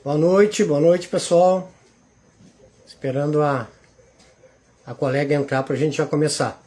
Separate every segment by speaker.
Speaker 1: Boa noite pessoal. Esperando a colega entrar para a gente já começar.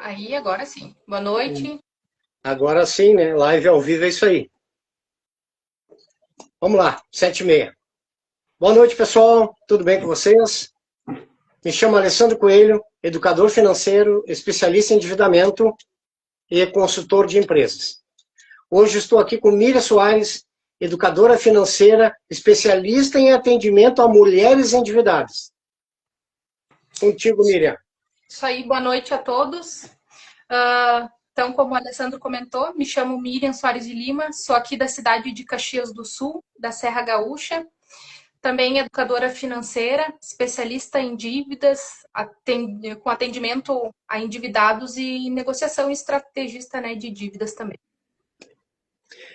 Speaker 2: Aí, agora sim. Boa noite.
Speaker 1: Agora sim, né? Live ao vivo é isso aí. Vamos lá, 7h30. Boa noite pessoal, tudo bem com vocês? Me chamo Alessandro Coelho, educador financeiro, especialista em endividamento e consultor de empresas. Hoje estou aqui com Miriam Soares, educadora financeira, especialista em atendimento a mulheres endividadas. Contigo, Miriam.
Speaker 2: Isso aí, boa noite a todos. Então, como o Alessandro comentou, me chamo Miriam Soares de Lima, sou aqui da cidade de Caxias do Sul, da Serra Gaúcha. Também educadora financeira, especialista em dívidas, com atendimento a endividados e negociação estrategista, né, de dívidas também.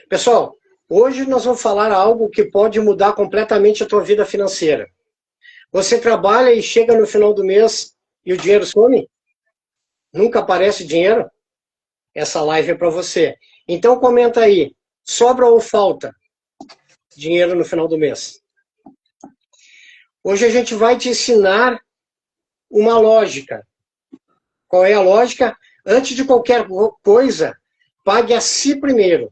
Speaker 1: Pessoal, hoje nós vamos falar algo que pode mudar completamente a tua vida financeira. Você trabalha e chega no final do mês e o dinheiro some? Nunca aparece dinheiro? Essa live é para você. Então comenta aí, sobra ou falta dinheiro no final do mês? Hoje a gente vai te ensinar uma lógica. Qual é a lógica? Antes de qualquer coisa, pague a si primeiro.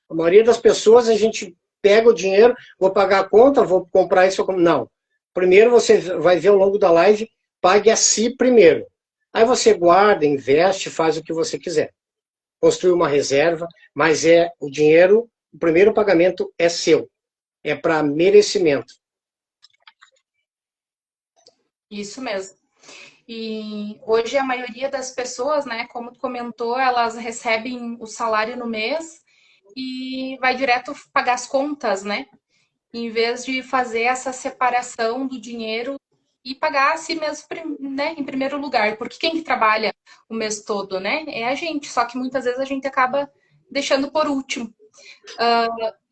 Speaker 1: A maioria das pessoas, a gente pega o dinheiro, vou pagar a conta, vou comprar isso. Não. Primeiro você vai ver ao longo da live, pague a si primeiro. Aí você guarda, investe, faz o que você quiser. Construi uma reserva, mas é o dinheiro, o primeiro pagamento é seu. É para merecimento.
Speaker 2: Isso mesmo. E hoje a maioria das pessoas, né, como tu comentou, elas recebem o salário no mês e vai direto pagar as contas, né? Em vez de fazer essa separação do dinheiro e pagar a si mesmo, né, em primeiro lugar. Porque quem que trabalha o mês todo, né? É a gente. Só que muitas vezes a gente acaba deixando por último.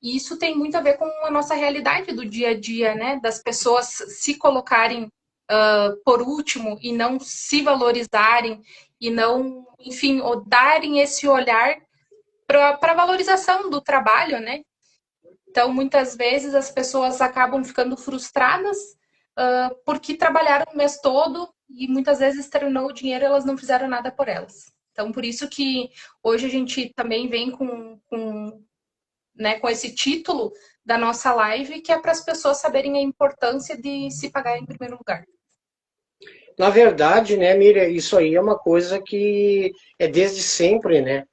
Speaker 2: E isso tem muito a ver com a nossa realidade do dia a dia, né? Das pessoas se colocarem por último e não se valorizarem e não, enfim, ou darem esse olhar para a valorização do trabalho, né? Então, muitas vezes as pessoas acabam ficando frustradas porque trabalharam o mês todo e muitas vezes terminou o dinheiro e elas não fizeram nada por elas. Então, por isso que hoje a gente também vem com esse título da nossa live, que é para as pessoas saberem a importância de se pagar em primeiro lugar.
Speaker 1: Na verdade, né, Miriam, isso aí é uma coisa que é desde sempre, né?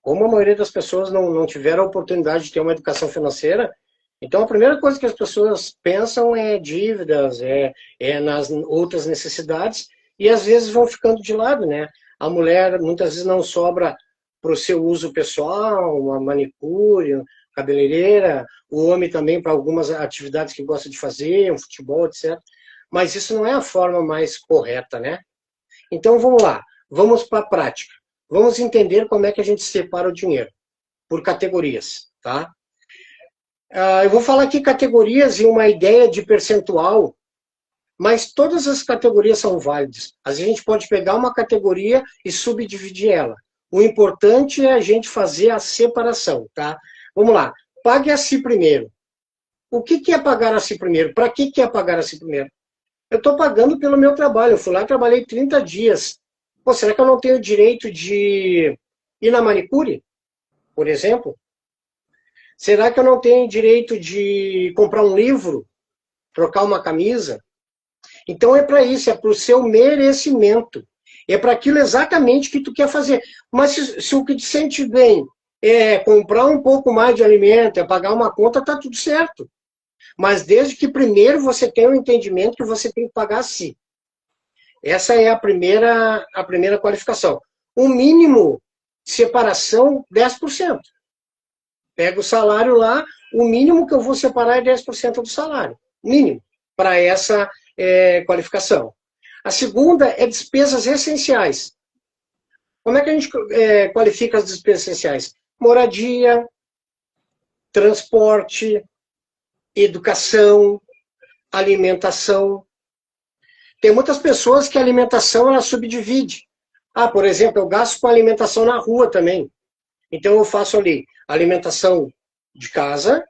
Speaker 1: Como a maioria das pessoas não tiveram a oportunidade de ter uma educação financeira, então a primeira coisa que as pessoas pensam é dívidas, é nas outras necessidades, e às vezes vão ficando de lado, né? A mulher muitas vezes não sobra para o seu uso pessoal, uma manicure, cabeleireira, o homem também para algumas atividades que gosta de fazer, um futebol, etc. Mas isso não é a forma mais correta, né? Então vamos lá, vamos para a prática. Vamos entender como é que a gente separa o dinheiro por categorias, tá? Eu vou falar aqui categorias e uma ideia de percentual, mas todas as categorias são válidas. A gente pode pegar uma categoria e subdividir ela. O importante é a gente fazer a separação, tá? Vamos lá. Pague a si primeiro. O que é pagar a si primeiro? Para que é pagar a si primeiro? Eu estou pagando pelo meu trabalho. Eu fui lá e trabalhei 30 dias. Pô, será que eu não tenho direito de ir na manicure, por exemplo? Será que eu não tenho direito de comprar um livro, trocar uma camisa? Então é para isso, é para o seu merecimento. É para aquilo exatamente que tu quer fazer. Mas se o que te sente bem é comprar um pouco mais de alimento, é pagar uma conta, tá tudo certo. Mas desde que primeiro você tenha o entendimento que você tem que pagar a si. Essa é a primeira qualificação. O mínimo de separação, 10%. Pega o salário lá, o mínimo que eu vou separar é 10% do salário. Mínimo, para essa qualificação. A segunda é despesas essenciais. Como é que a gente qualifica as despesas essenciais? Moradia, transporte, educação, alimentação. Tem muitas pessoas que a alimentação ela subdivide. Ah, por exemplo, eu gasto com alimentação na rua também. Então eu faço ali alimentação de casa,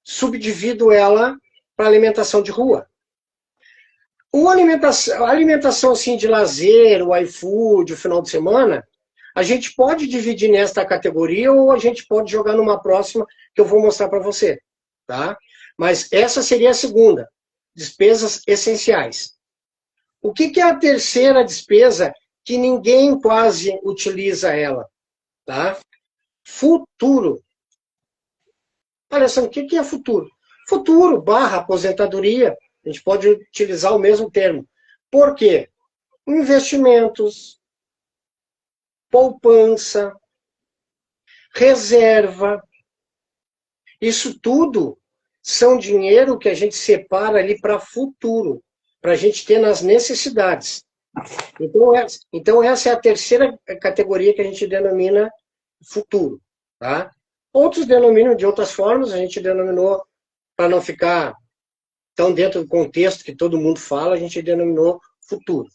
Speaker 1: subdivido ela para alimentação de rua. A alimentação assim, de lazer, o iFood, o final de semana, a gente pode dividir nesta categoria ou a gente pode jogar numa próxima que eu vou mostrar para você. Tá? Mas essa seria a segunda, despesas essenciais. O que é a terceira despesa que ninguém quase utiliza ela? Tá? Futuro. Alessandro, o que é futuro? Futuro barra aposentadoria. A gente pode utilizar o mesmo termo. Por quê? Investimentos, poupança, reserva. Isso tudo são dinheiro que a gente separa ali para futuro, para a gente ter nas necessidades. Então, essa é a terceira categoria que a gente denomina futuro. Tá? Outros denominam de outras formas, a gente denominou, para não ficar tão dentro do contexto que todo mundo fala, a gente denominou futuro.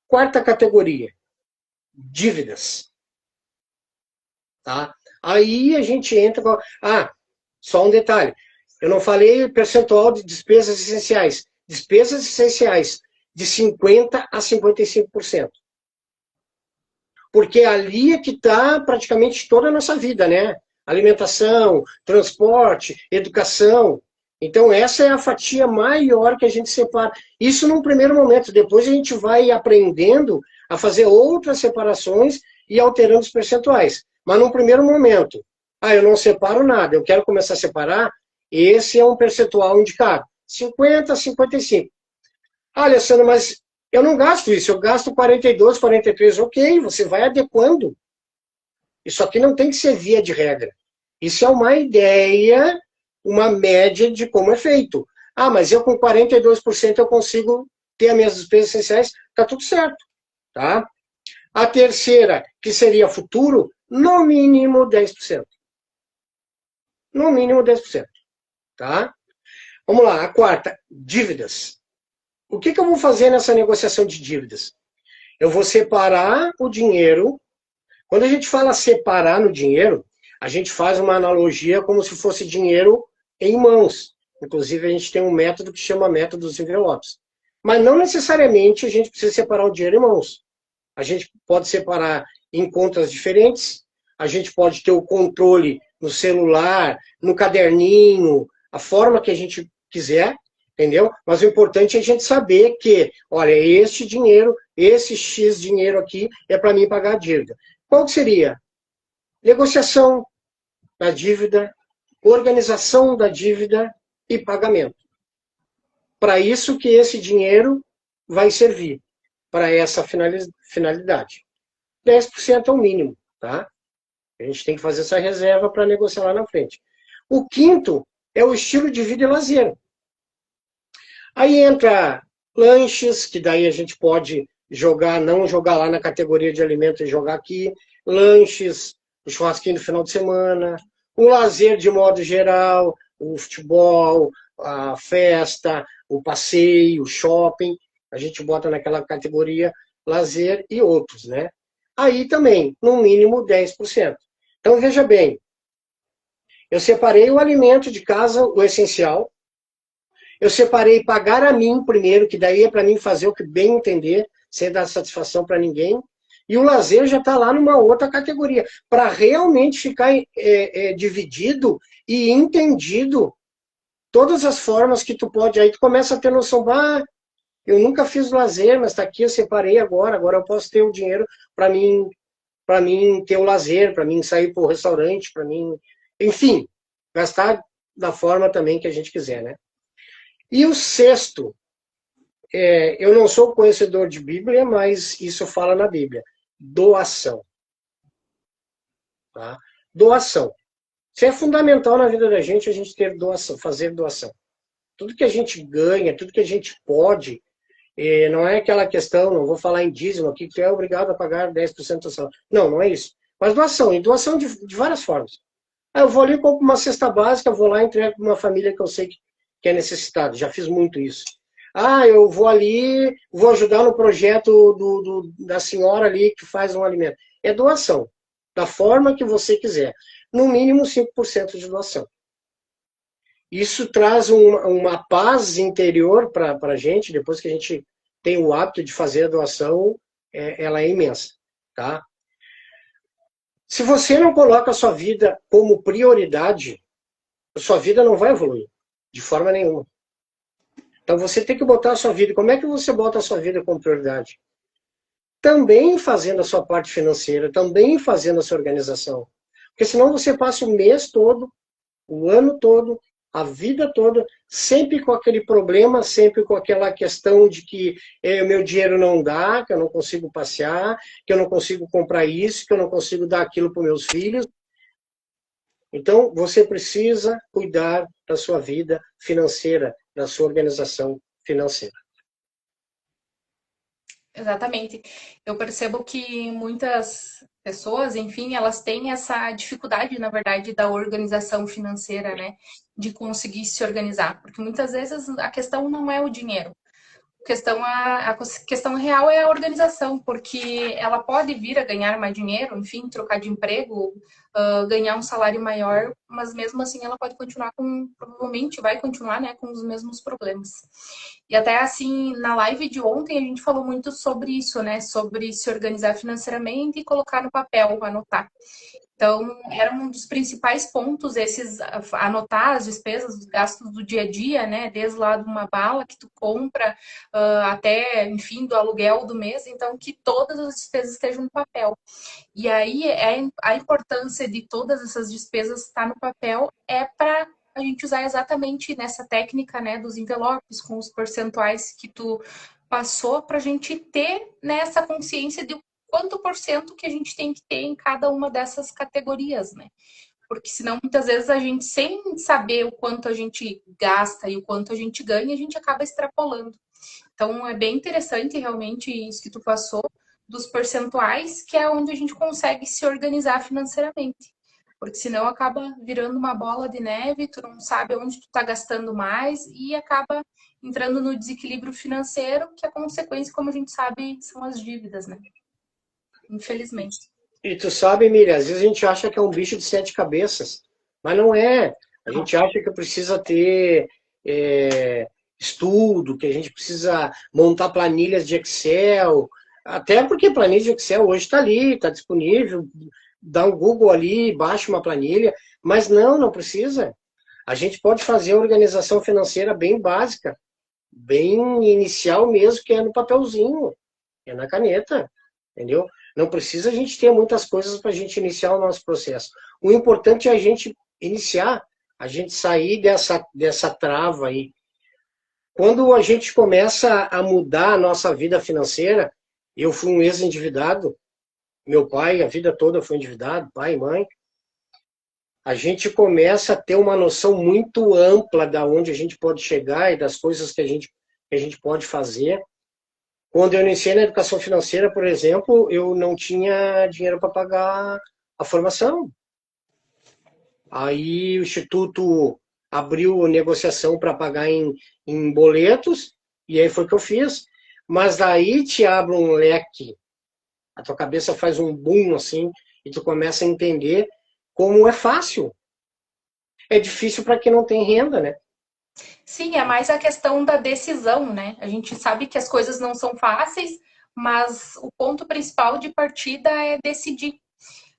Speaker 1: Quarta categoria, dívidas. Tá? Aí a gente entra... só um detalhe. Eu não falei percentual de despesas essenciais. Despesas essenciais de 50% a 55%. Porque ali é que está praticamente toda a nossa vida, né? Alimentação, transporte, educação. Então, essa é a fatia maior que a gente separa. Isso num primeiro momento. Depois a gente vai aprendendo a fazer outras separações e alterando os percentuais. Mas num primeiro momento, eu não separo nada, eu quero começar a separar, esse é um percentual indicado. 50% a 55%. Alessandro, mas eu não gasto isso, eu gasto 42%, 43%. Ok, você vai adequando. Isso aqui não tem que ser via de regra. Isso é uma ideia, uma média de como é feito. Mas eu com 42% eu consigo ter as minhas despesas essenciais, tá tudo certo. Tá? A terceira, que seria futuro, no mínimo 10%. No mínimo 10%. Tá? Vamos lá, a quarta, dívidas. O que eu vou fazer nessa negociação de dívidas? Eu vou separar o dinheiro. Quando a gente fala separar no dinheiro, a gente faz uma analogia como se fosse dinheiro em mãos. Inclusive, a gente tem um método que chama método dos envelopes. Mas não necessariamente a gente precisa separar o dinheiro em mãos. A gente pode separar em contas diferentes, a gente pode ter o controle no celular, no caderninho, a forma que a gente quiser, entendeu? Mas o importante é a gente saber que, olha, este dinheiro, esse X dinheiro aqui é para mim pagar a dívida. Qual que seria? Negociação da dívida, organização da dívida e pagamento. Para isso que esse dinheiro vai servir, para essa finalidade. 10% é o mínimo, tá? A gente tem que fazer essa reserva para negociar lá na frente. O quinto é o estilo de vida e lazer. Aí entra lanches, que daí a gente pode jogar, não jogar lá na categoria de alimentos e jogar aqui. Lanches, o churrasquinho do final de semana, o lazer de modo geral, o futebol, a festa, o passeio, o shopping. A gente bota naquela categoria lazer e outros, né? Aí também, no mínimo 10%. Então, veja bem, eu separei o alimento de casa, o essencial. Eu separei pagar a mim primeiro, que daí é para mim fazer o que bem entender, sem dar satisfação para ninguém. E o lazer já está lá numa outra categoria, para realmente ficar dividido e entendido todas as formas que tu pode. Aí tu começa a ter noção, Eu nunca fiz lazer, mas está aqui, eu separei agora eu posso ter o dinheiro para mim ter o lazer, para mim sair para o restaurante, para mim, enfim, gastar da forma também que a gente quiser, né? E o sexto, eu não sou conhecedor de Bíblia, mas isso fala na Bíblia, doação, tá? Doação. Isso é fundamental na vida da gente, a gente ter doação, fazer doação. Tudo que a gente ganha, tudo que a gente pode, não é aquela questão, não vou falar em dízimo aqui, que tu é obrigado a pagar 10% da salário. Não, não é isso. Mas doação, e doação de várias formas. Eu vou ali, compro uma cesta básica, vou lá e entrego para uma família que eu sei que é necessitada. Já fiz muito isso. Eu vou ali, vou ajudar no projeto da senhora ali que faz um alimento. É doação, da forma que você quiser. No mínimo 5% de doação. Isso traz uma paz interior para a gente, depois que a gente tem o hábito de fazer a doação, ela é imensa, tá? Se você não coloca a sua vida como prioridade, a sua vida não vai evoluir, de forma nenhuma. Então você tem que botar a sua vida. Como é que você bota a sua vida como prioridade? Também fazendo a sua parte financeira, também fazendo a sua organização. Porque senão você passa o mês todo, o ano todo, a vida toda, sempre com aquele problema, sempre com aquela questão de que o meu dinheiro não dá, que eu não consigo passear, que eu não consigo comprar isso, que eu não consigo dar aquilo para os meus filhos. Então, você precisa cuidar da sua vida financeira, da sua organização financeira.
Speaker 2: Exatamente. Eu percebo que muitas pessoas, enfim, elas têm essa dificuldade, na verdade, da organização financeira, né? De conseguir se organizar. Porque muitas vezes a questão não é o dinheiro. A questão real é a organização, porque ela pode vir a ganhar mais dinheiro, enfim, trocar de emprego, ganhar um salário maior, mas mesmo assim ela pode continuar provavelmente vai continuar, né, com os mesmos problemas. E até assim, na live de ontem a gente falou muito sobre isso, né, sobre se organizar financeiramente e colocar no papel, anotar. Então, era um dos principais pontos esses, anotar as despesas, os gastos do dia a dia, né? Desde lá de uma bala que tu compra, até, enfim, do aluguel do mês. Então, que todas as despesas estejam no papel. E aí, a importância de todas essas despesas estar no papel é para a gente usar exatamente nessa técnica, né? Dos envelopes, com os percentuais que tu passou, para a gente ter, né, essa consciência de quanto por cento que a gente tem que ter em cada uma dessas categorias, né? Porque senão muitas vezes a gente, sem saber o quanto a gente gasta e o quanto a gente ganha, a gente acaba extrapolando. Então é bem interessante realmente isso que tu passou dos percentuais, que é onde a gente consegue se organizar financeiramente. Porque senão acaba virando uma bola de neve, tu não sabe onde tu tá gastando mais e acaba entrando no desequilíbrio financeiro, que a consequência, como a gente sabe, são as dívidas, né? Infelizmente.
Speaker 1: E tu sabe, Miriam, às vezes a gente acha que é um bicho de sete cabeças, mas não é. A gente acha que precisa ter estudo, que a gente precisa montar planilhas de Excel, até porque planilha de Excel hoje está ali, está disponível, dá um Google ali, baixa uma planilha, mas não precisa. A gente pode fazer a organização financeira bem básica, bem inicial mesmo, que é no papelzinho, é na caneta, entendeu? Não precisa a gente ter muitas coisas para a gente iniciar o nosso processo. O importante é a gente iniciar, a gente sair dessa trava aí. Quando a gente começa a mudar a nossa vida financeira, eu fui um ex-endividado, meu pai a vida toda foi endividado, pai e mãe, a gente começa a ter uma noção muito ampla da onde a gente pode chegar e das coisas que a gente pode fazer. Quando eu iniciei na educação financeira, por exemplo, eu não tinha dinheiro para pagar a formação. Aí o Instituto abriu negociação para pagar em boletos, e aí foi o que eu fiz. Mas daí te abre um leque, a tua cabeça faz um boom assim, e tu começa a entender como é fácil. É difícil para quem não tem renda, né?
Speaker 2: Sim, é mais a questão da decisão, né? A gente sabe que as coisas não são fáceis, mas o ponto principal de partida é decidir.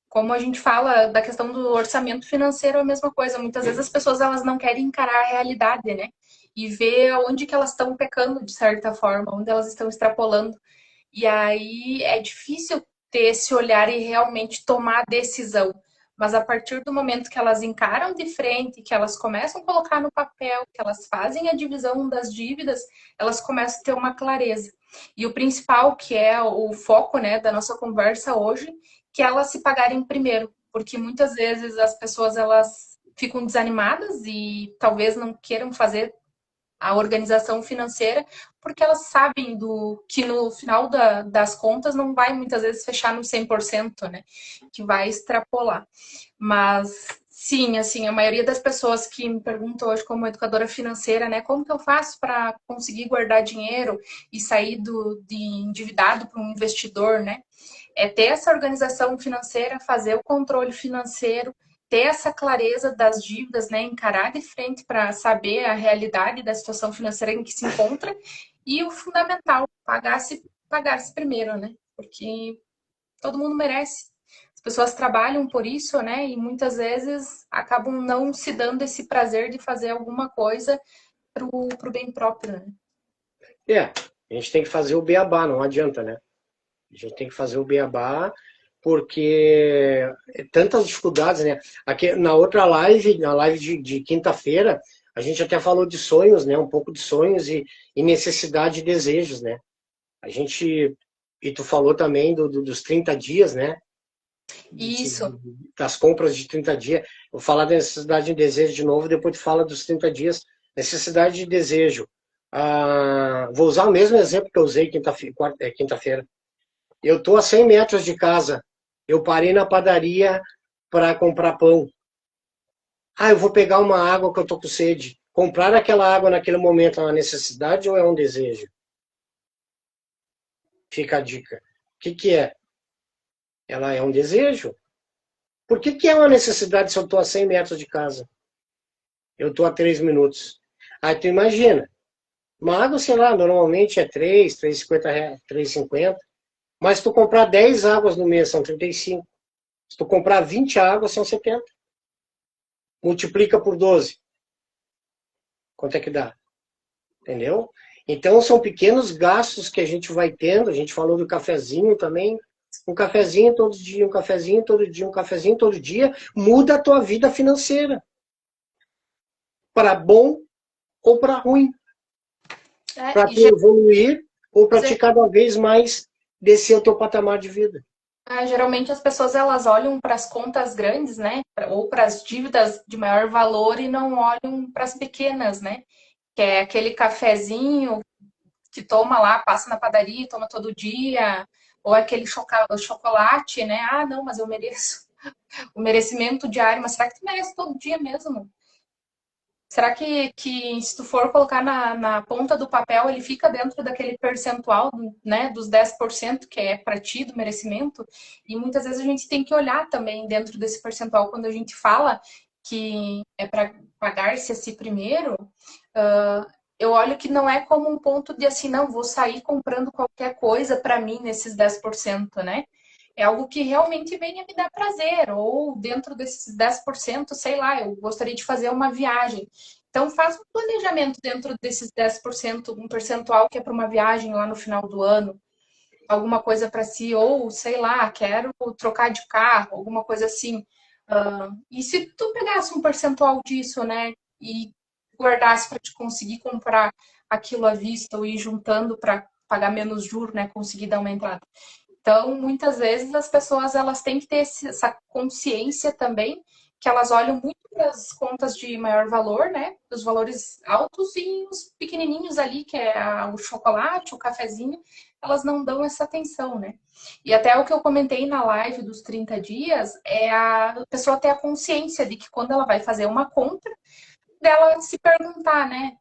Speaker 2: Como a gente fala da questão do orçamento financeiro, é a mesma coisa. Muitas vezes as pessoas elas não querem encarar a realidade, né? e ver onde que elas estão pecando de certa forma, onde elas estão extrapolando. E aí é difícil ter esse olhar e realmente tomar a decisão. Mas a partir do momento que elas encaram de frente, que elas começam a colocar no papel, que elas fazem a divisão das dívidas, elas começam a ter uma clareza. E o principal, que é o foco, né, da nossa conversa hoje, que é elas se pagarem primeiro, porque muitas vezes as pessoas elas ficam desanimadas e talvez não queiram fazer a organização financeira, porque elas sabem que no final das contas não vai muitas vezes fechar no 100%, né? Que vai extrapolar. Mas sim, assim, a maioria das pessoas que me perguntam hoje como educadora financeira, né, como que eu faço para conseguir guardar dinheiro e sair de endividado para um investidor, né? É ter essa organização financeira, fazer o controle financeiro, ter essa clareza das dívidas, né, encarar de frente para saber a realidade da situação financeira em que se encontra e o fundamental, pagar-se primeiro, né? Porque todo mundo merece. As pessoas trabalham por isso, né? E muitas vezes acabam não se dando esse prazer de fazer alguma coisa pro bem próprio, né?
Speaker 1: A gente tem que fazer o beabá, não adianta, né? A gente tem que fazer o beabá, porque tantas dificuldades, né? Aqui na outra live, na live de quinta-feira, a gente até falou de sonhos, né? Um pouco de sonhos e necessidade e desejos, né? A gente, e tu falou também dos 30 dias, né?
Speaker 2: Isso.
Speaker 1: Das compras de 30 dias. Eu vou falar da necessidade de desejo de novo, depois tu fala dos 30 dias. Necessidade de desejo. Vou usar o mesmo exemplo que eu usei quinta-feira. Eu estou a 100 metros de casa. Eu parei na padaria para comprar pão. Eu vou pegar uma água que eu estou com sede. Comprar aquela água naquele momento é uma necessidade ou é um desejo? Fica a dica. O que, que é? Ela é um desejo. Por que, que é uma necessidade se eu estou a 100 metros de casa? Eu estou a 3 minutos. Aí tu imagina. Uma água, sei lá, normalmente é 3,50 3,50. Mas se tu comprar 10 águas no mês, são 35. Se tu comprar 20 águas, são 70. Multiplica por 12. Quanto é que dá? Entendeu? Então, são pequenos gastos que a gente vai tendo. A gente falou do cafezinho também. Um cafezinho todo dia, um cafezinho todo dia, um cafezinho todo dia, muda a tua vida financeira. Para bom ou para ruim. Para
Speaker 2: E
Speaker 1: te evoluir ou para te
Speaker 2: fazer
Speaker 1: cada vez mais descer o teu patamar de vida.
Speaker 2: Geralmente as pessoas elas olham para as contas grandes, né? Ou para as dívidas de maior valor e não olham para as pequenas, né? Que é aquele cafezinho que toma lá, passa na padaria, toma todo dia, ou aquele chocolate, né? Ah, não, mas eu mereço. O merecimento diário, mas será que tu merece todo dia mesmo? Será que se tu for colocar na ponta do papel, ele fica dentro daquele percentual, né, dos 10% que é para ti do merecimento? E muitas vezes a gente tem que olhar também dentro desse percentual quando a gente fala que é para pagar-se a si primeiro. Eu olho que não é como um ponto de assim, não, vou sair comprando qualquer coisa para mim nesses 10%, né? É algo que realmente venha me dar prazer, ou dentro desses 10%, sei lá, eu gostaria de fazer uma viagem. Então, faz um planejamento dentro desses 10%, um percentual que é para uma viagem lá no final do ano, alguma coisa para si, ou sei lá, quero trocar de carro, alguma coisa assim. E se tu pegasse um percentual disso, né, e guardasse para te conseguir comprar aquilo à vista ou ir juntando para pagar menos juros, né, conseguir dar uma entrada. Então, muitas vezes as pessoas elas têm que ter essa consciência também que elas olham muito para as contas de maior valor, né? Os valores altos e os pequenininhos ali, que é o chocolate, o cafezinho, elas não dão essa atenção, né? E até o que eu comentei na live dos 30 dias é a pessoa ter a consciência de que quando ela vai fazer uma compra, dela se perguntar, né?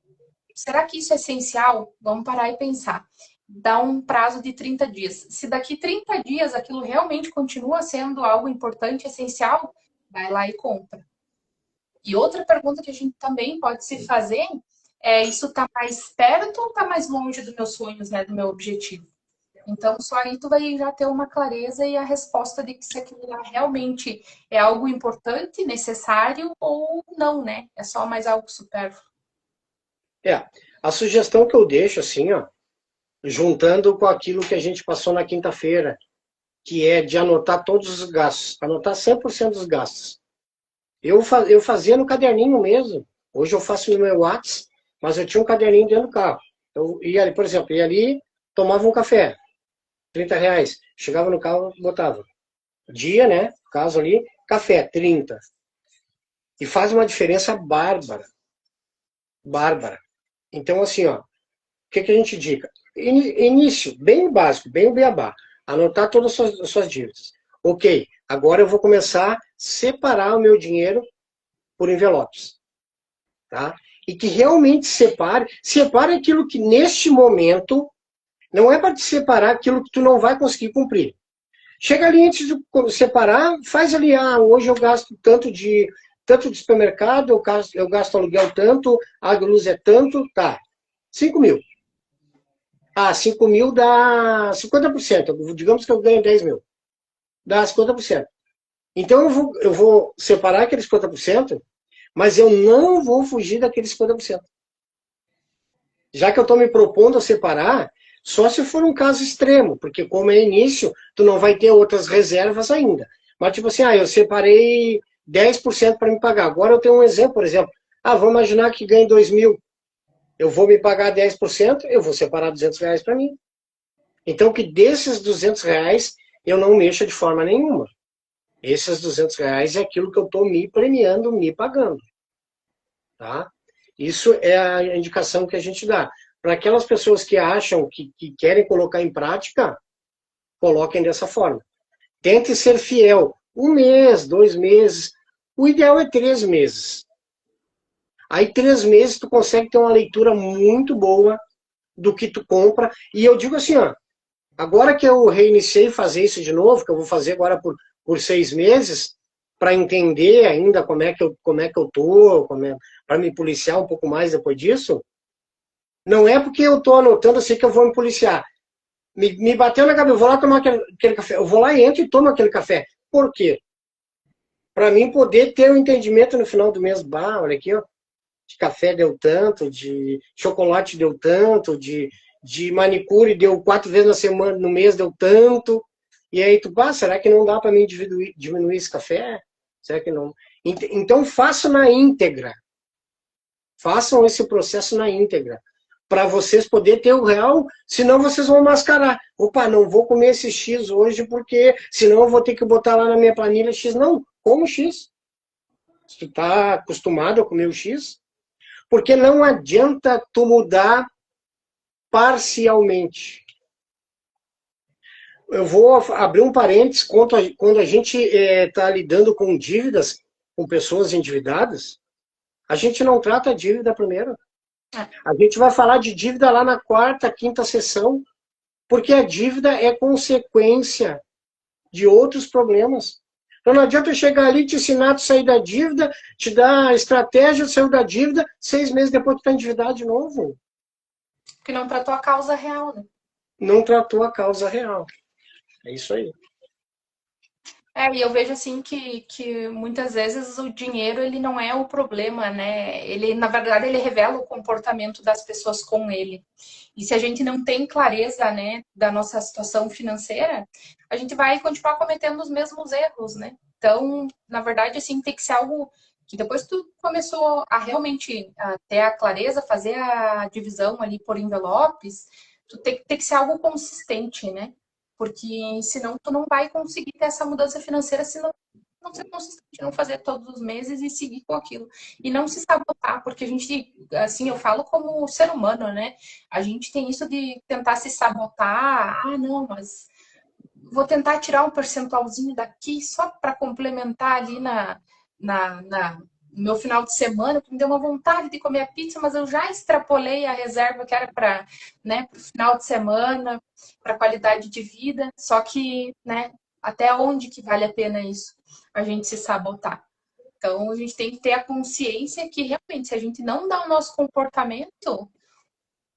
Speaker 2: Será que isso é essencial? Vamos parar e pensar. Dá um prazo de 30 dias. Se daqui 30 dias aquilo realmente continua sendo algo importante, essencial, vai lá e compra. E outra pergunta que a gente também pode se fazer é: isso está mais perto ou está mais longe dos meus sonhos, né, do meu objetivo? Então, só aí tu vai já ter uma clareza e a resposta de que se aquilo lá realmente é algo importante, necessário ou não, né? É só mais algo supérfluo.
Speaker 1: É, a sugestão que eu deixo, assim, ó, juntando com aquilo que a gente passou na quinta-feira, que é de anotar todos os gastos, anotar 100% dos gastos. Eu fazia no caderninho mesmo. Hoje eu faço no meu WhatsApp, mas eu tinha um caderninho dentro do carro. Eu ia ali, por exemplo, ia ali, tomava um café, R$ 30. Chegava no carro, botava. Dia, né? Caso ali, café, 30. E faz uma diferença bárbara. Bárbara. Então, assim, ó, o que a gente indica? Início, bem básico, bem o beabá. Anotar todas as suas dívidas. Ok, agora eu vou começar a separar o meu dinheiro por envelopes. Tá? E que realmente separe aquilo que neste momento não é para te separar aquilo que tu não vai conseguir cumprir. Chega ali antes de separar, faz ali, hoje eu gasto tanto de supermercado, eu gasto aluguel tanto, a luz é tanto, tá. 5 mil. 5 mil dá 50%. Digamos que eu ganho 10 mil. Dá 50%. Então eu vou separar aqueles 50%, mas eu não vou fugir daqueles 50%. Já que eu estou me propondo a separar, só se for um caso extremo, porque como é início, tu não vai ter outras reservas ainda. Mas tipo assim, eu separei 10% para me pagar. Agora eu tenho um exemplo, por exemplo. Vamos imaginar que ganhe 2 mil. Eu vou me pagar 10%, eu vou separar R$ 200 para mim. Então que desses R$ 200 eu não mexa de forma nenhuma. Esses R$ 200 é aquilo que eu estou me premiando, me pagando. Tá? Isso é a indicação que a gente dá. Para aquelas pessoas que acham que querem colocar em prática, coloquem dessa forma. Tente ser fiel. 1 mês, 2 meses. O ideal é 3 meses. Aí 3 meses tu consegue ter uma leitura muito boa do que tu compra. E eu digo assim, agora que eu reiniciei fazer isso de novo, que eu vou fazer agora por 6 meses, para entender ainda como é que eu tô, para me policiar um pouco mais depois disso, não é porque eu estou anotando assim que eu vou me policiar. Me bateu na cabeça, eu vou lá tomar aquele café. Eu vou lá e entro e tomo aquele café. Por quê? Para mim poder ter um entendimento no final do mês. Olha aqui, ó, de café deu tanto, de chocolate deu tanto, de manicure deu 4 vezes na semana, no mês deu tanto. E aí será que não dá para mim diminuir esse café? Será que não? Então façam na íntegra. Façam esse processo na íntegra. Para vocês poderem ter o real, senão vocês vão mascarar. Opa, não vou comer esse X hoje, porque senão eu vou ter que botar lá na minha planilha X. Não, como X. Se tu está acostumado a comer o X, porque não adianta tu mudar parcialmente. Eu vou abrir um parênteses, quando a gente está lidando com dívidas, com pessoas endividadas, a gente não trata a dívida primeiro. A gente vai falar de dívida lá na quarta, quinta sessão, porque a dívida é consequência de outros problemas. Então não adianta eu chegar ali, te ensinar a sair da dívida, te dar a estratégia de sair da dívida, 6 meses depois tu está endividado de novo.
Speaker 2: Porque não tratou a causa real, né?
Speaker 1: Não tratou a causa real. É isso aí.
Speaker 2: E eu vejo assim que muitas vezes o dinheiro ele não é o problema, né? Ele, na verdade, ele revela o comportamento das pessoas com ele. E se a gente não tem clareza, né, da nossa situação financeira, a gente vai continuar cometendo os mesmos erros, né? Então, na verdade, assim, tem que ser algo que depois que tu começou a realmente ter a clareza, fazer a divisão ali por envelopes, tu tem que ser algo consistente, né? Porque senão tu não vai conseguir ter essa mudança financeira se não ser consistente, não fazer todos os meses e seguir com aquilo. E não se sabotar, porque a gente, assim, eu falo como ser humano, né? A gente tem isso de tentar se sabotar. Não, mas vou tentar tirar um percentualzinho daqui só para complementar ali no meu final de semana, que me deu uma vontade de comer a pizza, mas eu já extrapolei a reserva que era para, né, o final de semana, para qualidade de vida. Só que, né, até onde que vale a pena isso? A gente se sabotar. Então, a gente tem que ter a consciência que realmente, se a gente não dá o nosso comportamento,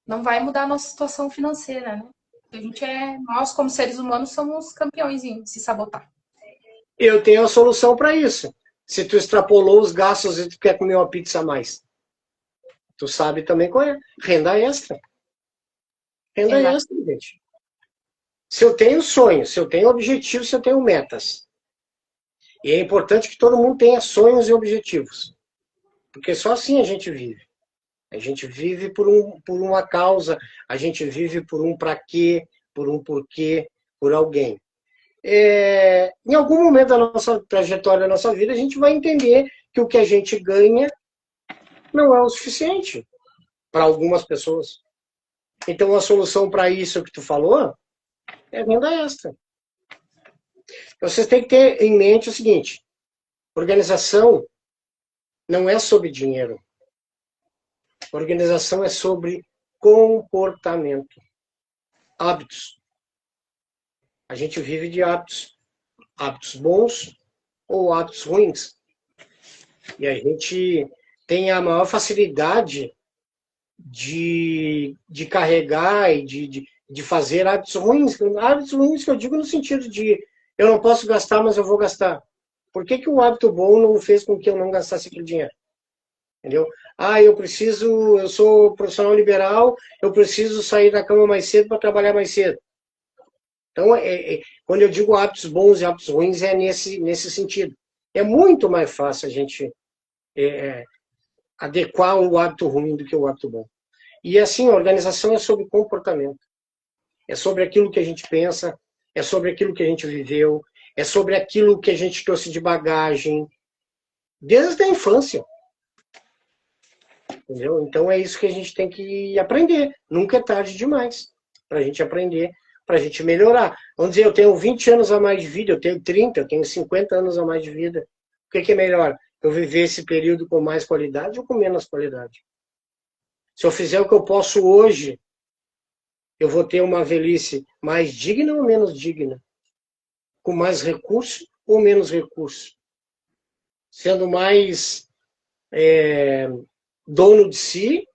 Speaker 2: não vai mudar a nossa situação financeira, né? Nós como seres humanos somos campeões em se sabotar.
Speaker 1: Eu tenho a solução para isso. Se tu extrapolou os gastos e tu quer comer uma pizza a mais. Tu sabe também qual é. Renda extra. Renda
Speaker 2: Exato.
Speaker 1: extra, gente. Se eu tenho sonhos, se eu tenho objetivos, se eu tenho metas. E é importante que todo mundo tenha sonhos e objetivos. Porque só assim a gente vive. A gente vive por uma causa, a gente vive por um para quê, por um porquê, por alguém. Em algum momento da nossa trajetória, da nossa vida, a gente vai entender que o que a gente ganha não é o suficiente para algumas pessoas. Então, a solução para isso que tu falou é renda extra. Vocês têm que ter em mente o seguinte: organização não é sobre dinheiro. Organização é sobre comportamento, hábitos. A gente vive de hábitos, hábitos bons ou hábitos ruins. E a gente tem a maior facilidade de carregar e de fazer hábitos ruins. Hábitos ruins que eu digo no sentido de eu não posso gastar, mas eu vou gastar. Por que que o hábito bom não fez com que eu não gastasse aquele dinheiro? Entendeu? Eu sou profissional liberal, eu preciso sair da cama mais cedo para trabalhar mais cedo. Então, quando eu digo hábitos bons e hábitos ruins, é nesse sentido. É muito mais fácil a gente adequar o hábito ruim do que o hábito bom. E assim, a organização é sobre comportamento. É sobre aquilo que a gente pensa, é sobre aquilo que a gente viveu, é sobre aquilo que a gente trouxe de bagagem, desde a infância. Entendeu? Então é isso que a gente tem que aprender. Nunca é tarde demais para a gente aprender, para a gente melhorar. Vamos dizer, eu tenho 20 anos a mais de vida, eu tenho 30, eu tenho 50 anos a mais de vida. O que é melhor? Eu viver esse período com mais qualidade ou com menos qualidade? Se eu fizer o que eu posso hoje, eu vou ter uma velhice mais digna ou menos digna? Com mais recurso ou menos recurso? Sendo mais dono de si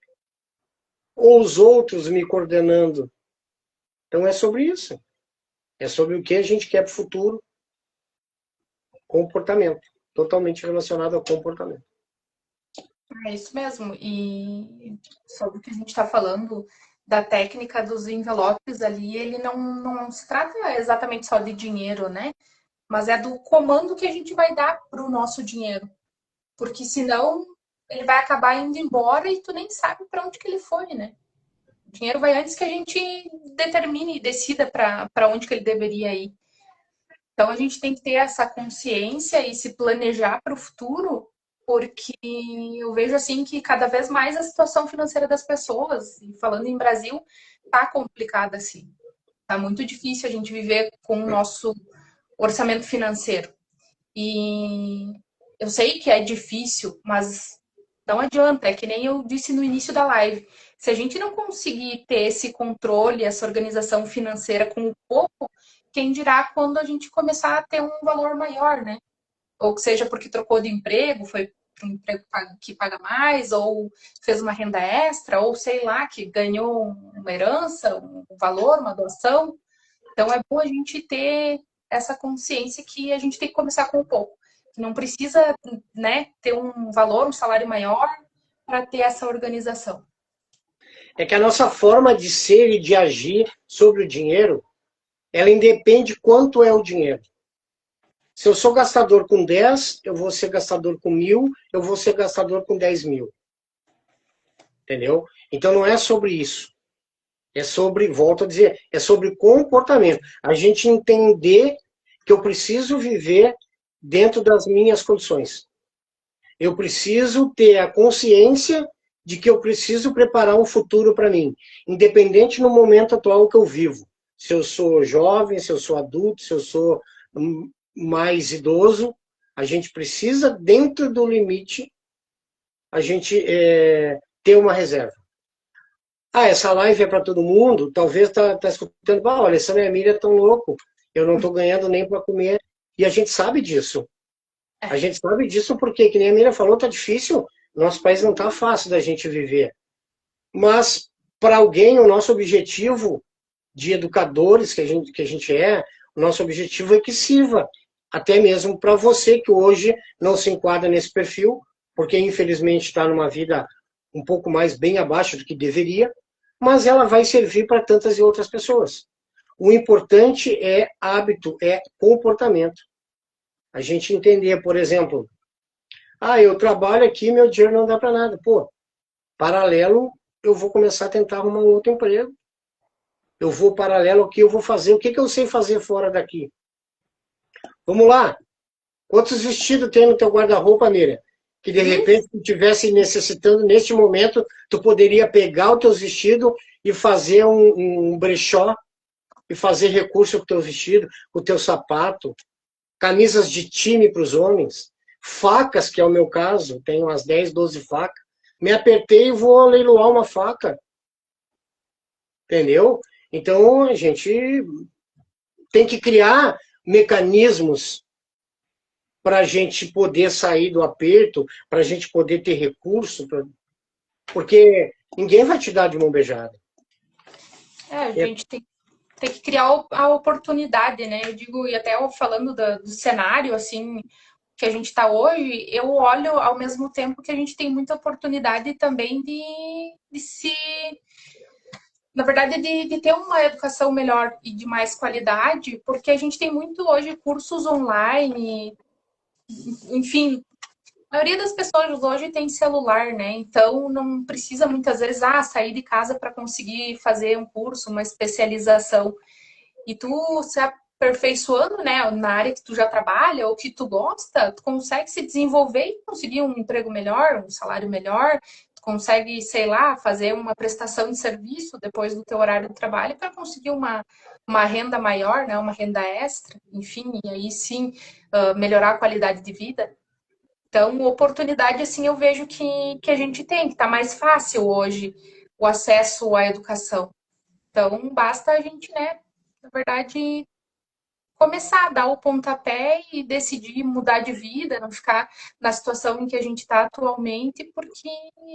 Speaker 1: ou os outros me coordenando? Então é sobre isso. É sobre o que a gente quer para o futuro. Comportamento. Totalmente relacionado ao comportamento.
Speaker 2: É isso mesmo. E sobre o que a gente está falando da técnica dos envelopes ali, ele não se trata exatamente só de dinheiro, né? Mas é do comando que a gente vai dar para o nosso dinheiro. Porque senão ele vai acabar indo embora e tu nem sabe para onde que ele foi, né? O dinheiro vai antes que a gente determine e decida para onde que ele deveria ir. Então a gente tem que ter essa consciência e se planejar para o futuro, porque eu vejo assim que cada vez mais a situação financeira das pessoas, e falando em Brasil, tá complicada assim. Tá muito difícil a gente viver com o nosso orçamento financeiro. E eu sei que é difícil, mas não adianta, é que nem eu disse no início da live. Se a gente não conseguir ter esse controle, essa organização financeira com o pouco, quem dirá quando a gente começar a ter um valor maior, né? Ou que seja porque trocou de emprego, foi para um emprego que paga mais, ou fez uma renda extra, ou sei lá, que ganhou uma herança, um valor, uma doação. Então é bom a gente ter essa consciência que a gente tem que começar com um pouco. Que não precisa, né, ter um valor, um salário maior para ter essa organização.
Speaker 1: É que a nossa forma de ser e de agir sobre o dinheiro, ela independe quanto é o dinheiro. Se eu sou gastador com 10, eu vou ser gastador com 1.000, eu vou ser gastador com 10.000. Entendeu? Então não é sobre isso. É sobre, volto a dizer, é sobre comportamento. A gente entender que eu preciso viver dentro das minhas condições. Eu preciso ter a consciência de que eu preciso preparar um futuro para mim, independente no momento atual que eu vivo. Se eu sou jovem, se eu sou adulto, se eu sou mais idoso, a gente precisa, dentro do limite, a gente ter uma reserva. Essa live é para todo mundo? Talvez tá escutando, olha, essa minha Miriam é tão louco, eu não estou ganhando nem para comer. E a gente sabe disso. A gente sabe disso porque, que nem a Miriam falou, tá difícil. Nosso país não tá fácil da gente viver. Mas, para alguém, o nosso objetivo de educadores que a gente é, o nosso objetivo é que sirva. Até mesmo para você que hoje não se enquadra nesse perfil, porque infelizmente está numa vida um pouco mais bem abaixo do que deveria, mas ela vai servir para tantas e outras pessoas. O importante é hábito, é comportamento. A gente entender, por exemplo, eu trabalho aqui, meu dinheiro não dá para nada. Pô, paralelo, eu vou começar a tentar arrumar um outro emprego. Eu vou paralelo aqui, eu vou fazer. O que eu sei fazer fora daqui? Vamos lá. Quantos vestidos tem no teu guarda-roupa, Miriam? Que de repente tu estivesse necessitando, neste momento, tu poderia pegar os teus vestidos e fazer um brechó e fazer recurso com o teu vestido, com o teu sapato, camisas de time para os homens, facas, que é o meu caso, tenho umas 10, 12 facas. Me apertei e vou leiloar uma faca. Entendeu? Então, a gente tem que criar mecanismos para a gente poder sair do aperto, para a gente poder ter recurso, porque ninguém vai te dar de mão beijada.
Speaker 2: A gente tem que criar a oportunidade, né? Eu digo, e até falando do cenário, assim, que a gente está hoje, eu olho ao mesmo tempo que a gente tem muita oportunidade também de se. Na verdade, de ter uma educação melhor e de mais qualidade, porque a gente tem muito hoje cursos online, enfim, a maioria das pessoas hoje tem celular, né? Então não precisa muitas vezes sair de casa para conseguir fazer um curso, uma especialização. E tu se aperfeiçoando, né, na área que tu já trabalha ou que tu gosta, tu consegue se desenvolver e conseguir um emprego melhor, um salário melhor, tu consegue, sei lá, fazer uma prestação de serviço depois do teu horário de trabalho para conseguir uma renda maior, né, uma renda extra, enfim, e aí sim melhorar a qualidade de vida. Então, oportunidade, assim, eu vejo que a gente tem, que está mais fácil hoje o acesso à educação. Então, basta a gente, né, na verdade, começar a dar o pontapé e decidir mudar de vida, não ficar na situação em que a gente está atualmente, porque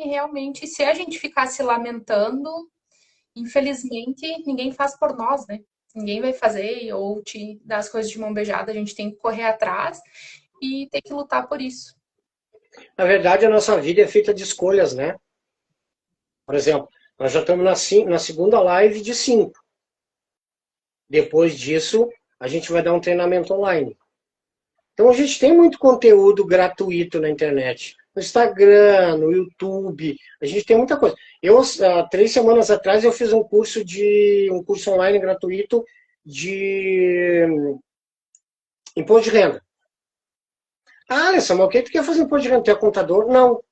Speaker 2: realmente, se a gente ficar se lamentando, infelizmente, ninguém faz por nós, né? Ninguém vai fazer ou te dar as coisas de mão beijada, a gente tem que correr atrás e ter que lutar por isso.
Speaker 1: Na verdade, a nossa vida é feita de escolhas, né? Por exemplo, nós já estamos na segunda live de 5. Depois disso, a gente vai dar um treinamento online. Então, a gente tem muito conteúdo gratuito na internet. No Instagram, no YouTube, a gente tem muita coisa. Eu, há 3 semanas atrás, eu fiz um curso online gratuito de imposto de renda. Alisson, mas o que tu quer fazer imposto de renda? Tu é contador? Não.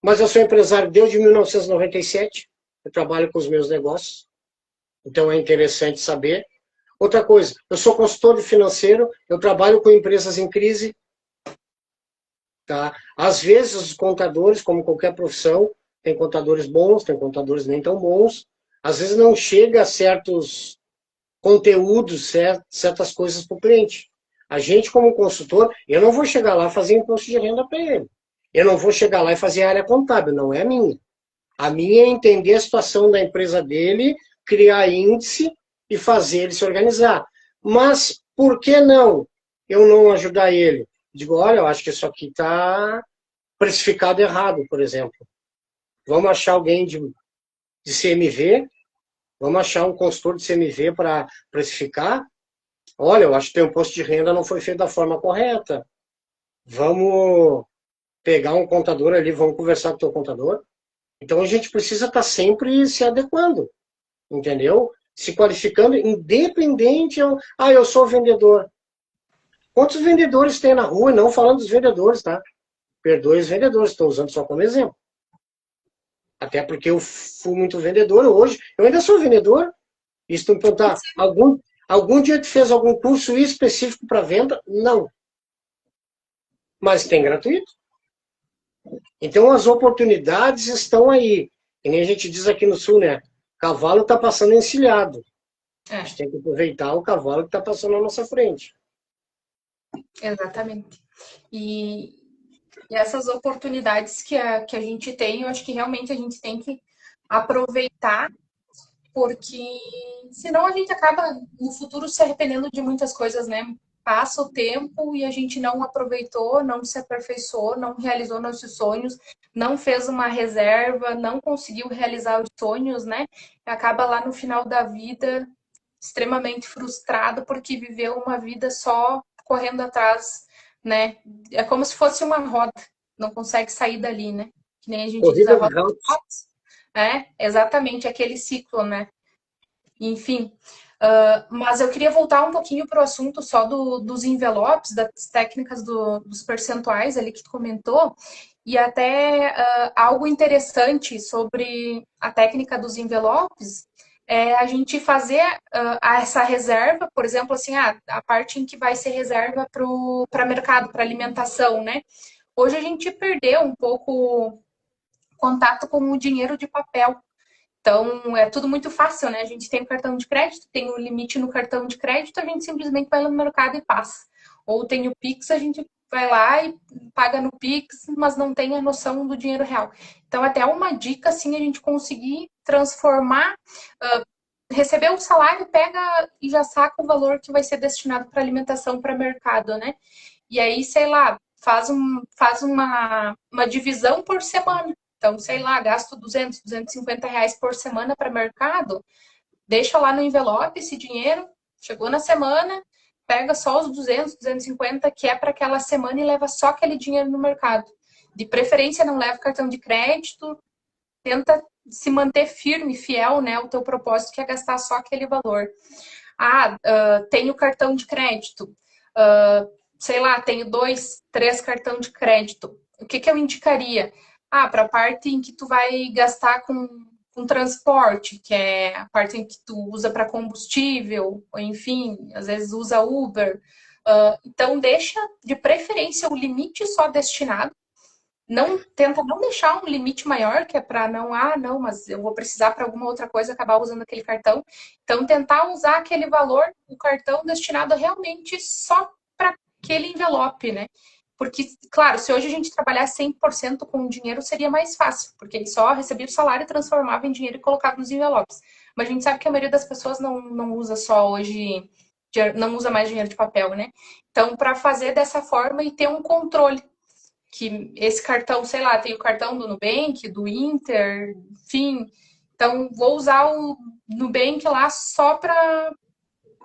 Speaker 1: Mas eu sou empresário desde 1997. Eu trabalho com os meus negócios. Então é interessante saber. Outra coisa, eu sou consultor financeiro, eu trabalho com empresas em crise. Tá? Às vezes os contadores, como qualquer profissão, tem contadores bons, tem contadores nem tão bons. Às vezes não chega a certos conteúdos, certas coisas para o cliente. A gente, como consultor, eu não vou chegar lá e fazer imposto de renda para ele. Eu não vou chegar lá e fazer área contábil, não é a minha. A minha é entender a situação da empresa dele, criar índice e fazer ele se organizar. Mas por que não eu não ajudar ele? Digo, olha, eu acho que isso aqui está precificado errado, por exemplo. Vamos achar alguém de CMV, vamos achar um consultor de CMV para precificar. Olha, eu acho que teu imposto de renda não foi feito da forma correta. Vamos pegar um contador ali, vamos conversar com o teu contador. Então a gente precisa estar sempre se adequando, entendeu? Se qualificando, independente. Eu sou vendedor. Quantos vendedores tem na rua? Não falando dos vendedores, tá? Perdoe os vendedores, estou usando só como exemplo. Até porque eu fui muito vendedor hoje. Eu ainda sou vendedor. E se tu me perguntar, algum dia tu fez algum curso específico para venda? Não. Mas tem gratuito. Então as oportunidades estão aí. Que nem a gente diz aqui no sul, né? Cavalo está passando encilhado. A gente tem que aproveitar o cavalo que está passando na nossa frente.
Speaker 2: Exatamente. E essas oportunidades que a gente tem, eu acho que realmente a gente tem que aproveitar, porque senão a gente acaba no futuro se arrependendo de muitas coisas, né? passa o tempo e a gente não aproveitou, não se aperfeiçoou, não realizou nossos sonhos, não fez uma reserva, não conseguiu realizar os sonhos, né? Acaba lá no final da vida extremamente frustrado porque viveu uma vida só correndo atrás, né? É como se fosse uma roda, não consegue sair dali, né? Que nem a gente diz a
Speaker 1: Corrida de
Speaker 2: roda dos
Speaker 1: ratos.
Speaker 2: ratos, é exatamente aquele ciclo, né? Enfim, mas eu queria voltar um pouquinho para o assunto só dos envelopes, das técnicas dos percentuais ali que tu comentou, e até algo interessante sobre a técnica dos envelopes é a gente fazer essa reserva, por exemplo, assim, a parte em que vai ser reserva para mercado, para alimentação, né? Hoje a gente perdeu um pouco contato com o dinheiro de papel. Então, é tudo muito fácil, né? A gente tem o cartão de crédito, tem o limite no cartão de crédito, a gente simplesmente vai lá no mercado e passa. Ou tem o Pix, a gente vai lá e paga no Pix, mas não tem a noção do dinheiro real. Então, até uma dica, assim, a gente conseguir transformar, receber o salário, pega e já saca o valor que vai ser destinado para alimentação, para mercado, né? E aí, sei lá, faz uma divisão por semana. Então, sei lá, gasto 200, 250 reais por semana para mercado, deixa lá no envelope esse dinheiro, chegou na semana, pega só os 200, 250 que é para aquela semana e leva só aquele dinheiro no mercado. De preferência, não leva cartão de crédito, tenta se manter firme, fiel, né, ao teu propósito, que é gastar só aquele valor. Tem o cartão de crédito, sei lá, tenho 2, 3 cartão de crédito. O que eu indicaria? Para a parte em que tu vai gastar com transporte, que é a parte em que tu usa para combustível, ou enfim, às vezes usa Uber. Então, deixa de preferência o limite só destinado. Tenta não deixar um limite maior, que é para não, mas eu vou precisar para alguma outra coisa acabar usando aquele cartão. Então, tentar usar aquele valor, o cartão destinado realmente só para aquele envelope, né? Porque, claro, se hoje a gente trabalhar 100% com dinheiro, seria mais fácil, porque ele só recebia o salário, transformava em dinheiro e colocava nos envelopes. Mas a gente sabe que a maioria das pessoas não usa só hoje, não usa mais dinheiro de papel, né? Então, para fazer dessa forma e ter um controle, que esse cartão, sei lá, tem o cartão do Nubank, do Inter, enfim. Então, vou usar o Nubank lá só para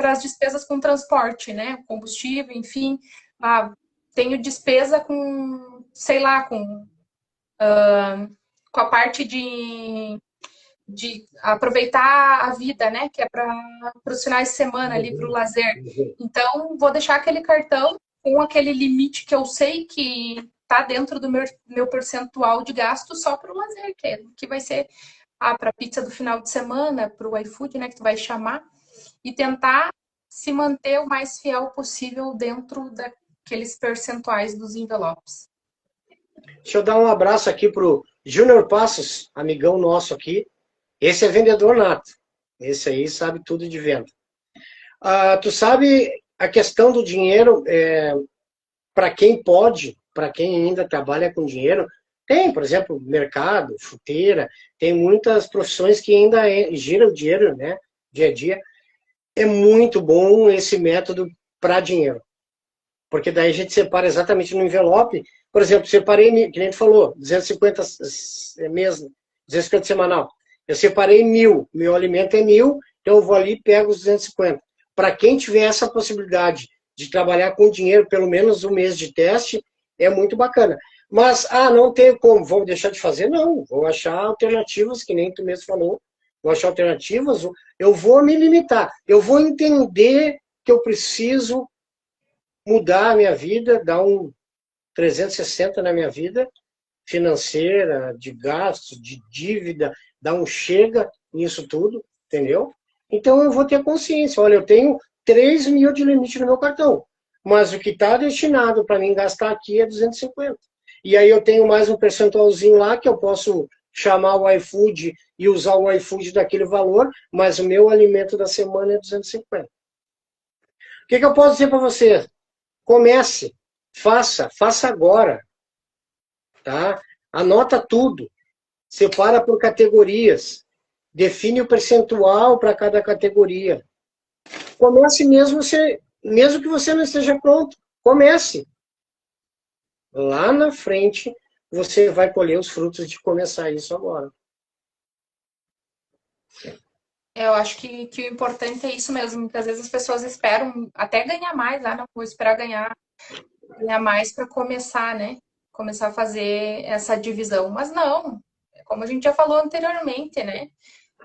Speaker 2: as despesas com transporte, né? Combustível, enfim. Tenho despesa com, sei lá, com a parte de aproveitar a vida, né? Que é para os finais de semana ali, para o lazer. Então, vou deixar aquele cartão com aquele limite que eu sei que está dentro do meu percentual de gasto só para o lazer, que vai ser para a pizza do final de semana, para o iFood, né? Que tu vai chamar, e tentar se manter o mais fiel possível dentro daqueles percentuais dos envelopes.
Speaker 1: Deixa eu dar um abraço aqui pro Júnior Passos, amigão nosso aqui. Esse é vendedor nato. Esse aí sabe tudo de venda. Tu sabe a questão do dinheiro, para quem pode, para quem ainda trabalha com dinheiro, tem, por exemplo, mercado, chuteira, tem muitas profissões que ainda giram dinheiro, né, dia a dia. É muito bom esse método para dinheiro, porque daí a gente separa exatamente no envelope. Por exemplo, separei, que nem a gente falou, 250 mês, 250 semanal. Eu separei 1.000, meu alimento é 1.000, então eu vou ali e pego os 250. Para quem tiver essa possibilidade de trabalhar com dinheiro, pelo menos um mês de teste, é muito bacana. Mas, não tenho como, vou deixar de fazer? Não, vou achar alternativas, que nem tu mesmo falou, vou achar alternativas, eu vou me limitar, eu vou entender que eu preciso mudar a minha vida, dar um 360 na minha vida financeira, de gastos, de dívida, dar um chega nisso tudo, entendeu? Então eu vou ter consciência, olha, eu tenho 3.000 de limite no meu cartão, mas o que está destinado para mim gastar aqui é 250. E aí eu tenho mais um percentualzinho lá que eu posso chamar o iFood e usar o iFood daquele valor, mas o meu alimento da semana é 250. O que eu posso dizer para você? Comece, faça agora, tá? Anota tudo, separa por categorias, define o percentual para cada categoria. Comece mesmo você mesmo que você não esteja pronto, comece. Lá na frente, você vai colher os frutos de começar isso agora.
Speaker 2: Eu acho que o importante é isso mesmo, que às vezes as pessoas esperam até ganhar mais, não vou esperar ganhar mais para começar, né? Começar a fazer essa divisão. Mas não, como a gente já falou anteriormente, né?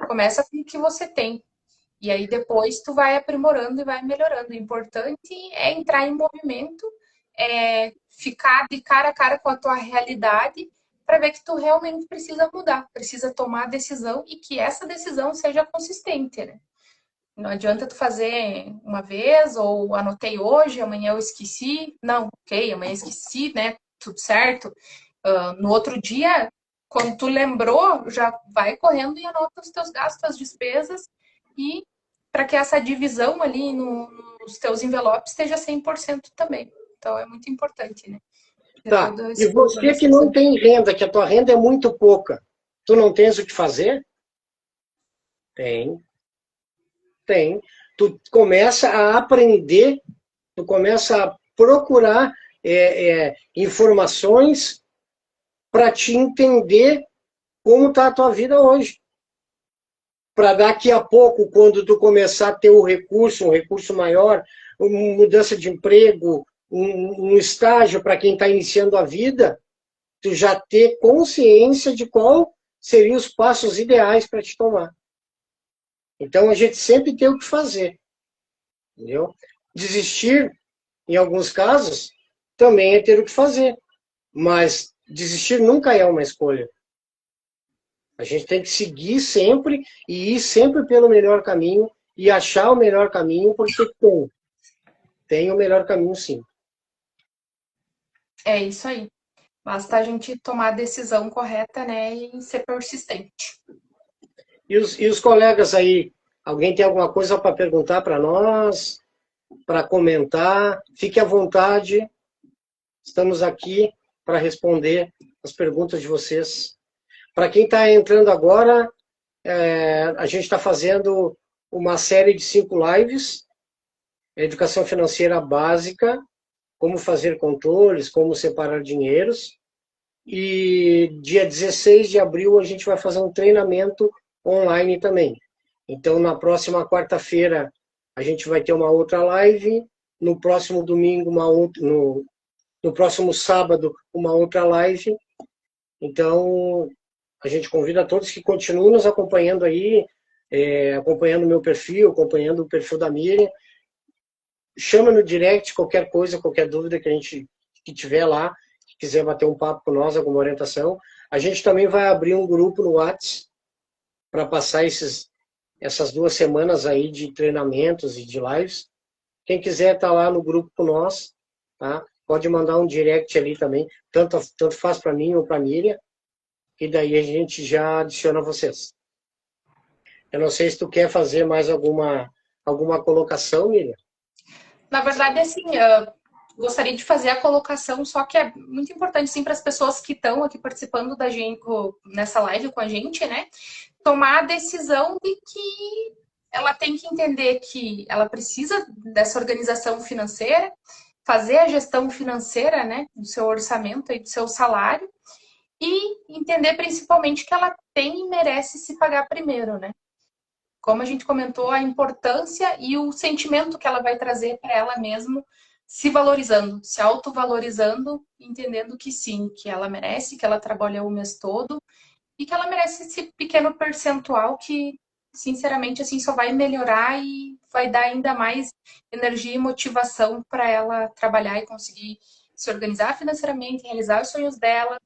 Speaker 2: Começa com o que você tem. E aí depois tu vai aprimorando e vai melhorando. O importante é entrar em movimento, é ficar de cara a cara com a tua realidade para ver que tu realmente precisa mudar, precisa tomar a decisão e que essa decisão seja consistente, né? Não adianta tu fazer uma vez ou anotei hoje, amanhã eu esqueci. Não, ok, amanhã esqueci, né? Tudo certo. No outro dia, quando tu lembrou, já vai correndo e anota os teus gastos, as despesas e para que essa divisão ali nos teus envelopes esteja 100% também. Então é muito importante, né? Ter
Speaker 1: Tá,
Speaker 2: todo
Speaker 1: e
Speaker 2: esse controle,
Speaker 1: você
Speaker 2: essa
Speaker 1: que não
Speaker 2: visão.
Speaker 1: tem renda, que a tua renda é muito pouca, tu não tens o que fazer? Tem, tem. Tu começa a aprender, tu começa a procurar informações para te entender como está a tua vida hoje. Para daqui a pouco, quando tu começar a ter um recurso maior, uma mudança de emprego, um estágio para quem está iniciando a vida, tu já ter consciência de qual seriam os passos ideais para te tomar. Então, a gente sempre tem o que fazer, entendeu? Desistir, em alguns casos, também é ter o que fazer, mas desistir nunca é uma escolha. A gente tem que seguir sempre e ir sempre pelo melhor caminho e achar o melhor caminho, porque tem o melhor caminho, sim.
Speaker 2: É isso aí. Basta a gente tomar a decisão correta, né, e ser persistente.
Speaker 1: E os colegas aí, alguém tem alguma coisa para perguntar para nós, para comentar? Fique à vontade, estamos aqui para responder as perguntas de vocês. Para quem está entrando agora, a gente está fazendo uma série de 5 lives, educação financeira básica, como fazer controles, como separar dinheiros. E dia 16 de abril a gente vai fazer um treinamento online também. Então, na próxima quarta-feira, a gente vai ter uma outra live. No próximo domingo, no próximo sábado, uma outra live. Então, a gente convida a todos que continuem nos acompanhando aí, acompanhando o meu perfil, acompanhando o perfil da Miriam. Chama no direct qualquer coisa, qualquer dúvida que tiver lá, que quiser bater um papo com nós, alguma orientação. A gente também vai abrir um grupo no WhatsApp para passar essas 2 semanas aí de treinamentos e de lives. Quem quiser estar lá no grupo com nós, tá? Pode mandar um direct ali também, tanto faz para mim ou para a Miriam, e daí a gente já adiciona vocês. Eu não sei se tu quer fazer mais alguma colocação, Miriam.
Speaker 2: Na verdade, assim, gostaria de fazer a colocação, só que é muito importante, sim, para as pessoas que estão aqui participando da gente, nessa live com a gente, né? Tomar a decisão de que ela tem que entender que ela precisa dessa organização financeira, fazer a gestão financeira, né, do seu orçamento e do seu salário, e entender principalmente que ela tem e merece se pagar primeiro, né? Como a gente comentou, a importância e o sentimento que ela vai trazer para ela mesma, se valorizando, se autovalorizando, entendendo que sim, que ela merece, que ela trabalha o mês todo e que ela merece esse pequeno percentual que, sinceramente, assim, só vai melhorar e vai dar ainda mais energia e motivação para ela trabalhar e conseguir se organizar financeiramente, realizar os sonhos dela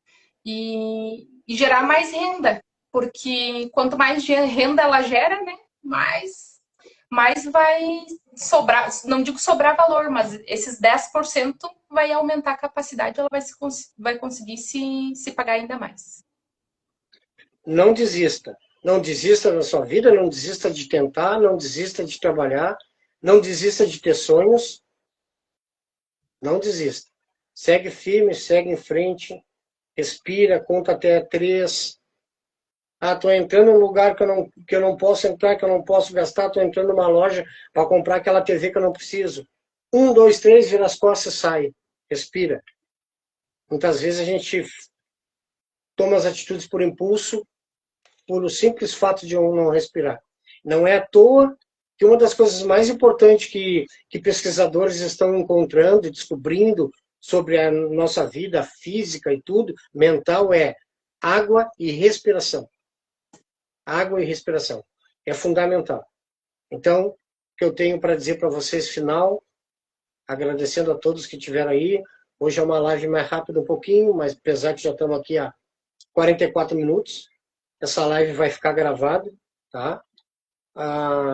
Speaker 2: e gerar mais renda. Porque quanto mais renda ela gera, né, mais vai sobrar, não digo sobrar valor, mas esses 10% vai aumentar a capacidade, ela vai conseguir se pagar ainda mais.
Speaker 1: Não desista. Não desista da sua vida, não desista de tentar, não desista de trabalhar, não desista de ter sonhos. Não desista. Segue firme, segue em frente, respira, conta até 3. Estou entrando num lugar que eu não posso entrar, que eu não posso gastar, estou entrando numa loja para comprar aquela TV que eu não preciso. Um, dois, três, vira as costas, sai. Respira. Muitas vezes a gente toma as atitudes por impulso, por o simples fato de não respirar. Não é à toa que uma das coisas mais importantes que pesquisadores estão encontrando e descobrindo sobre a nossa vida física e tudo, mental, é água e respiração. Água e respiração. É fundamental. Então, o que eu tenho para dizer para vocês, final, agradecendo a todos que estiveram aí. Hoje é uma live mais rápida um pouquinho, mas apesar que já estamos aqui há 44 minutos, essa live vai ficar gravada, tá?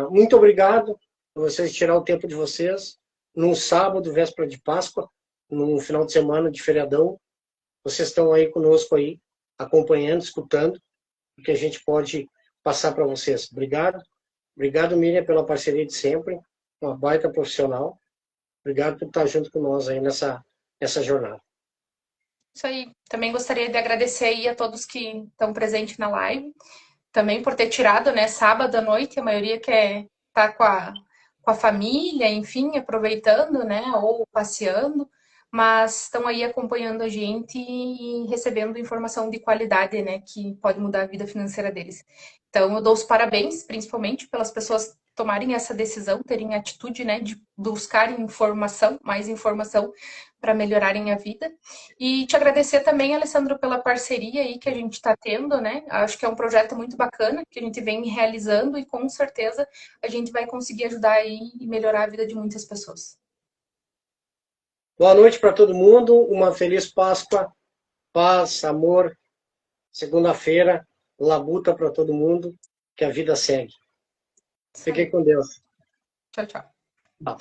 Speaker 1: Muito obrigado por vocês tirar o tempo de vocês num sábado, véspera de Páscoa, num final de semana de feriadão. Vocês estão aí conosco aí, acompanhando, escutando, o que a gente pode passar para vocês. Obrigado. Obrigado, Miriam, pela parceria de sempre. Uma baita profissional. Obrigado por estar junto com nós aí nessa jornada.
Speaker 2: Isso aí. Também gostaria de agradecer aí a todos que estão presentes na live. Também por ter tirado, né, sábado à noite, a maioria quer estar com a família, enfim, aproveitando, né, ou passeando, mas estão aí acompanhando a gente e recebendo informação de qualidade, né, que pode mudar a vida financeira deles. Então, eu dou os parabéns, principalmente pelas pessoas tomarem essa decisão, terem a atitude, né, de buscarem informação, mais informação para melhorarem a vida. E te agradecer também, Alessandro, pela parceria aí que a gente está tendo, né? Acho que é um projeto muito bacana que a gente vem realizando e com certeza a gente vai conseguir ajudar aí e melhorar a vida de muitas pessoas.
Speaker 1: Boa noite para todo mundo, uma feliz Páscoa, paz, amor. Segunda-feira, labuta para todo mundo, que a vida segue. Fiquem com Deus.
Speaker 2: Tchau, tchau.
Speaker 1: Tchau.